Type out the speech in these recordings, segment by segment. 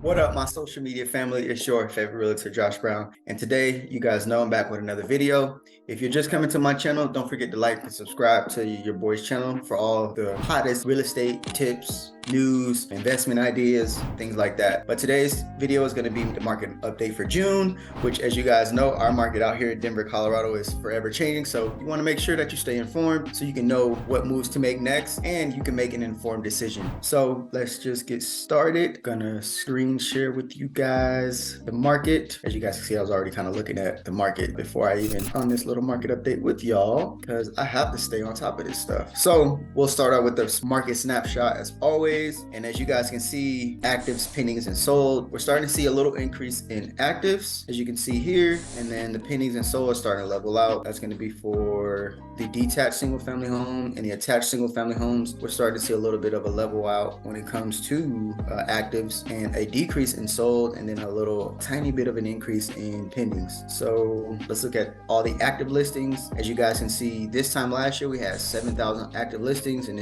What up, my social media family? It's your favorite realtor, Josh Brown. And today, you guys know I'm back with another video. If you're just coming to my channel, don't forget to like and subscribe to your boy's channel for all the hottest real estate tips, news, investment ideas, things like that. But today's video is going to be the market update for June, which, as you guys know, our market out here in Denver, Colorado is forever changing. So you want to make sure that you stay informed so you can know what moves to make next and you can make an informed decision. So let's just get started. Gonna screen share with you guys the market. As you guys can see, I was already kind of looking at the market before I even on this little market update with y'all, because I have to stay on top of this stuff. So we'll start out with the market snapshot as always. And as you guys can see, actives, pendings, and sold, we're starting to see a little increase in actives, as you can see here. And then the pendings and sold are starting to level out. That's going to be for the detached single family home and the attached single family homes. We're starting to see a little bit of a level out when it comes to actives, and a decrease in sold, and then a little tiny bit of an increase in pendings. So let's look at all the active listings. As you guys can see, this time last year we had 7,000 active listings, and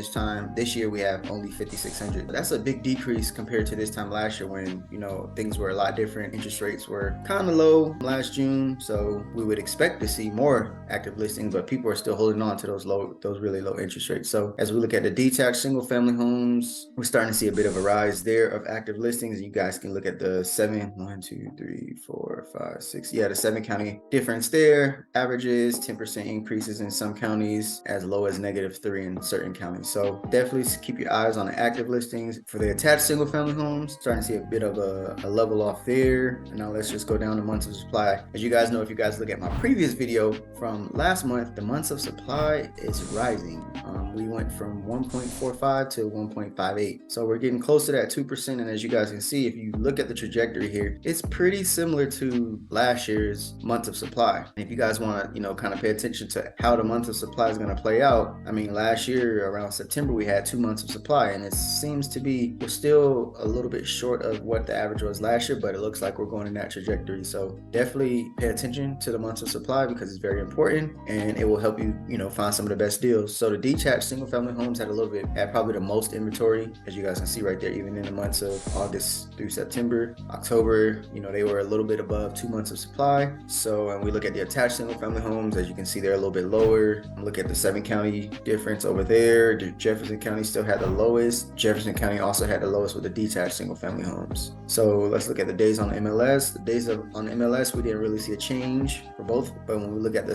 this year we have only 5,600. That's a big decrease compared to this time last year when, you know, things were a lot different. Interest rates were kind of low last June, so we would expect to see more active listings, but people are still holding on to those really low interest rates. So as we look at the detached single family homes, we're starting to see a bit of a rise there of active listings. You guys can look at the the 7 county difference there. Averages 10% increases in some counties, as low as -3 in certain counties. So definitely keep your eyes on the active listings. For the attached single family homes, starting to see a bit of a level off there. And now let's just go down to months of supply. As you guys know, if you guys look at my previous video from last month, the months of supply is rising. We went from 1.45 to 1.58. So we're getting close to that 2%. And as you guys can see, if you look at the trajectory here, it's pretty similar to last year's months of supply. And if you guys want to, you know, kind of pay attention to how the month of supply is going to play out, I mean, last year around September, we had 2 months of supply, and it seems to be, we're still a little bit short of what the average was last year, but it looks like we're going in that trajectory. So definitely pay attention to the months of supply because it's very important, and it will help you, you know, find some of the best deals. So the detached single family homes had probably the most inventory, as you guys can see right there. Even in the months of August through September, October, you know, they were a little bit above 2 months of supply. So when we look at the attached single family homes, as you can see, they're a little bit lower. Look at the 7 county difference over there. Jefferson County still had the lowest. Jefferson County also had the lowest with the detached single family homes. So let's look at the days on the MLS. The days on the MLS, we didn't really see a change for both, but when we look at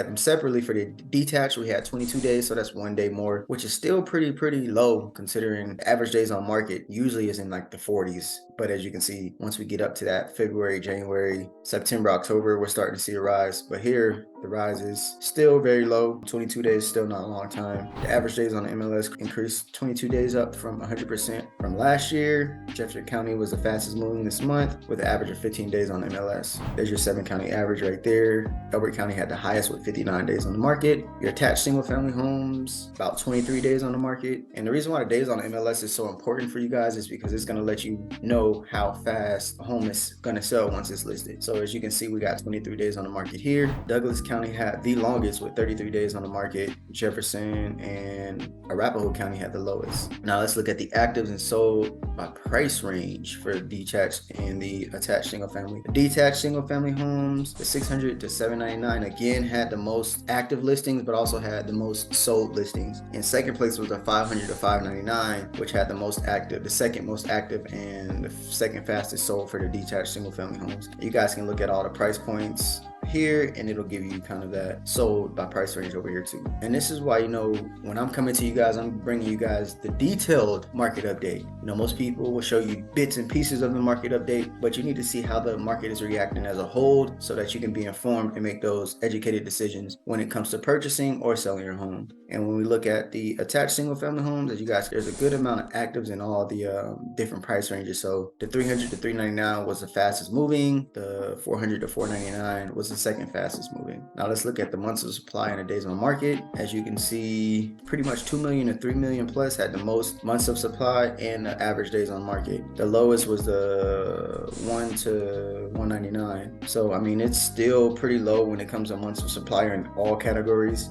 them separately, for the detached, we had 22 days, so that's 1 day more, which is still pretty low considering the average days on market usually is in like the 40s. But as you can see, once we get up to that February, January, September, October, we're starting to see a rise. But here, the rise is still very low. 22 days, still not a long time. The average days on the MLS increased 22 days, up from 100% from last year. Jefferson County was the fastest moving this month with an average of 15 days on the MLS. There's your 7 county average right there. Elbert County had the highest with 59 days on the market. Your attached single family homes, about 23 days on the market. And the reason why the days on the MLS is so important for you guys is because it's going to let you know how fast a home is going to sell once it's listed. So as you can see, we got 23 days on the market here. Douglas County had the longest with 33 days on the market. Jefferson and Arapahoe County had the lowest. Now let's look at the actives and sold by price range for detached and the attached single family. The detached single family homes, the 600 to 799, again had the most active listings, but also had the most sold listings. In second place was the 500 to 599, which had the most active, the second most active, and the second fastest sold for the detached single family homes. You guys can look at all the price points here, and it'll give you kind of that sold by price range over here too. And this is why, you know, when I'm coming to you guys, I'm bringing you guys the detailed market update. You know, most people will show you bits and pieces of the market update, but you need to see how the market is reacting as a whole so that you can be informed and make those educated decisions when it comes to purchasing or selling your home. And when we look at the attached single family homes, as you guys, there's a good amount of actives in all the different price ranges. So the 300 to 399 was the fastest moving. The 400 to 499 was the second fastest moving. Now let's look at the months of supply and the days on market. As you can see, pretty much 2 million to 3 million plus had the most months of supply and the average days on market. The lowest was the 1 to 199. So I mean, it's still pretty low when it comes to months of supply in all categories.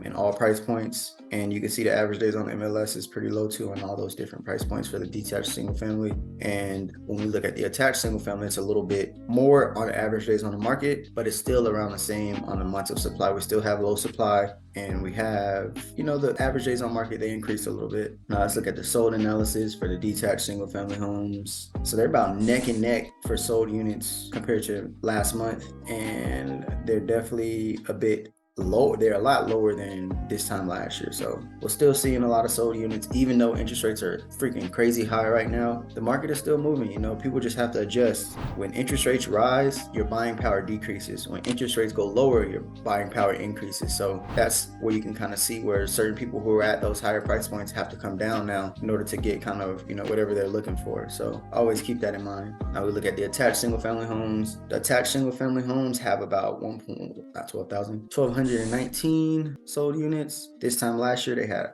in all price points. And you can see the average days on the MLS is pretty low too on all those different price points for the detached single family. And when we look at the attached single family, it's a little bit more on the average days on the market, but it's still around the same on the months of supply. We still have low supply, and we have, the average days on market, they increased a little bit. Now let's look at the sold analysis for the detached single family homes. So they're about neck and neck for sold units compared to last month, and they're definitely a bit low. They're a lot lower than this time last year. So we're still seeing a lot of sold units, even though interest rates are freaking crazy high right now. The market is still moving. People just have to adjust. When interest rates rise, your buying power decreases. When interest rates go lower, your buying power increases. So that's where you can kind of see where certain people who are at those higher price points have to come down now in order to get kind of, whatever they're looking for. So always keep that in mind. Now we look at the attached single family homes. The attached single family homes have about 1,219 sold units. This time last year, they had,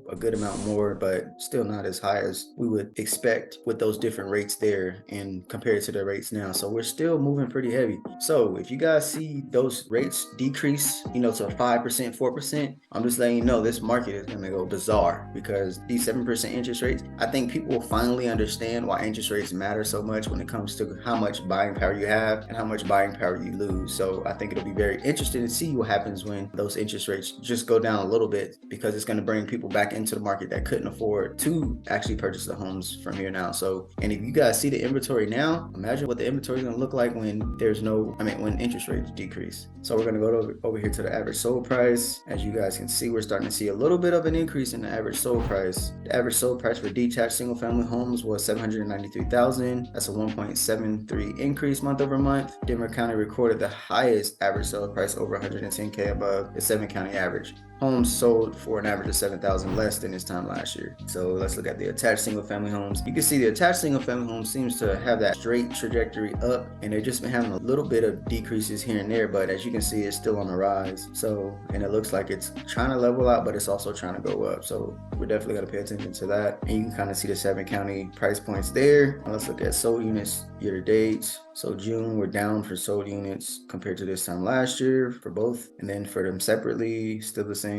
a good amount more, but still not as high as we would expect with those different rates there and compared to the rates now. So we're still moving pretty heavy. So if you guys see those rates decrease, to 5%, 4%, I'm just letting you know this market is going to go bizarre, because these 7% interest rates, I think people will finally understand why interest rates matter so much when it comes to how much buying power you have and how much buying power you lose. So I think it'll be very interesting to see what happens when those interest rates just go down a little bit, because it's going to bring people back into the market that couldn't afford to actually purchase the homes from here now. So, and if you guys see the inventory now, imagine what the inventory is going to look like when when interest rates decrease. So we're going to go over here to the average sold price. As you guys can see, we're starting to see a little bit of an increase in the average sold price. The average sold price for detached single family homes was $793,000. That's a 1.73 increase month over month. Denver County recorded the highest average sale price, over 110K above the 7-county average. Homes sold for an average of $7,000 less than this time last year. So let's look at the attached single family homes. You can see the attached single family home seems to have that straight trajectory up, and they've just been having a little bit of decreases here and there, but as you can see, it's still on the rise. So, and it looks like it's trying to level out, but it's also trying to go up. So we're definitely going to pay attention to that. And you can kind of see the 7-county price points there. Now let's look at sold units year to date. So June, we're down for sold units compared to this time last year for both. And then for them separately, still the same.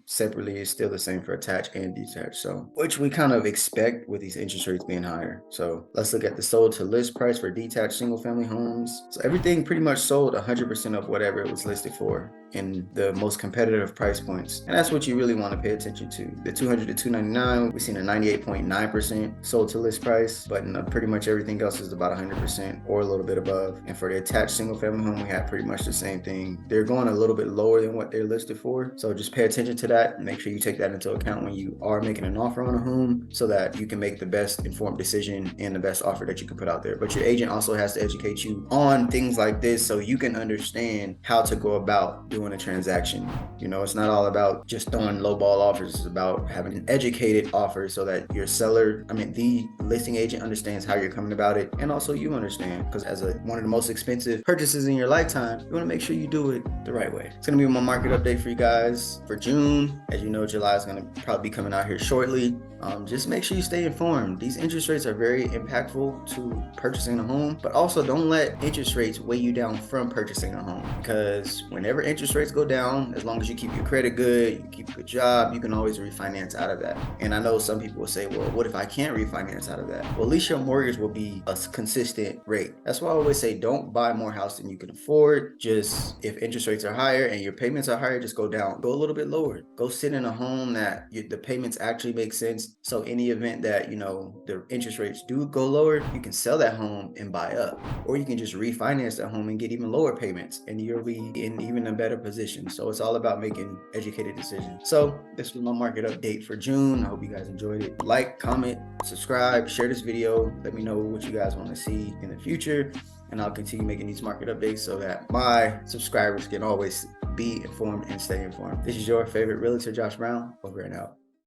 Separately is still the same for attached and detached. So, which we kind of expect with these interest rates being higher. So let's look at the sold to list price for detached single family homes. So everything pretty much sold 100% of whatever it was listed for in the most competitive price points. And that's what you really want to pay attention to. The 200 to 299, we've seen a 98.9% sold to list price, but pretty much everything else is about 100% or a little bit above. And for the attached single family home, we have pretty much the same thing. They're going a little bit lower than what they're listed for. So just pay attention to that and make sure you take that into account when you are making an offer on a home, so that you can make the best informed decision and the best offer that you can put out there. But your agent also has to educate you on things like this so you can understand how to go about doing a transaction. It's not all about just throwing lowball offers. It's about having an educated offer so that your seller, the listing agent, understands how you're coming about it, and also you understand, because as one of the most expensive purchases in your lifetime, you want to make sure you do it the right way. It's going to be my market update for you guys for June. As you know, July is going to probably be coming out here shortly. Just make sure you stay informed. These interest rates are very impactful to purchasing a home, but also don't let interest rates weigh you down from purchasing a home, because whenever interest rates go down, as long as you keep your credit good, you keep a good job, you can always refinance out of that. And I know some people will say, well, what if I can't refinance out of that? Well, at least your mortgage will be a consistent rate. That's why I always say, don't buy more house than you can afford. Just, if interest rates are higher and your payments are higher, just go down. Go a little bit lower. Go sit in a home that the payments actually make sense. So any event that, the interest rates do go lower, you can sell that home and buy up. Or you can just refinance that home and get even lower payments, and you'll be in even a better position. So it's all about making educated decisions. So this was my market update for June. I hope you guys enjoyed it. Like, comment, subscribe, share this video. Let me know what you guys want to see in the future, and I'll continue making these market updates so that my subscribers can always be informed and stay informed. This is your favorite realtor, Josh Brown. Over and out.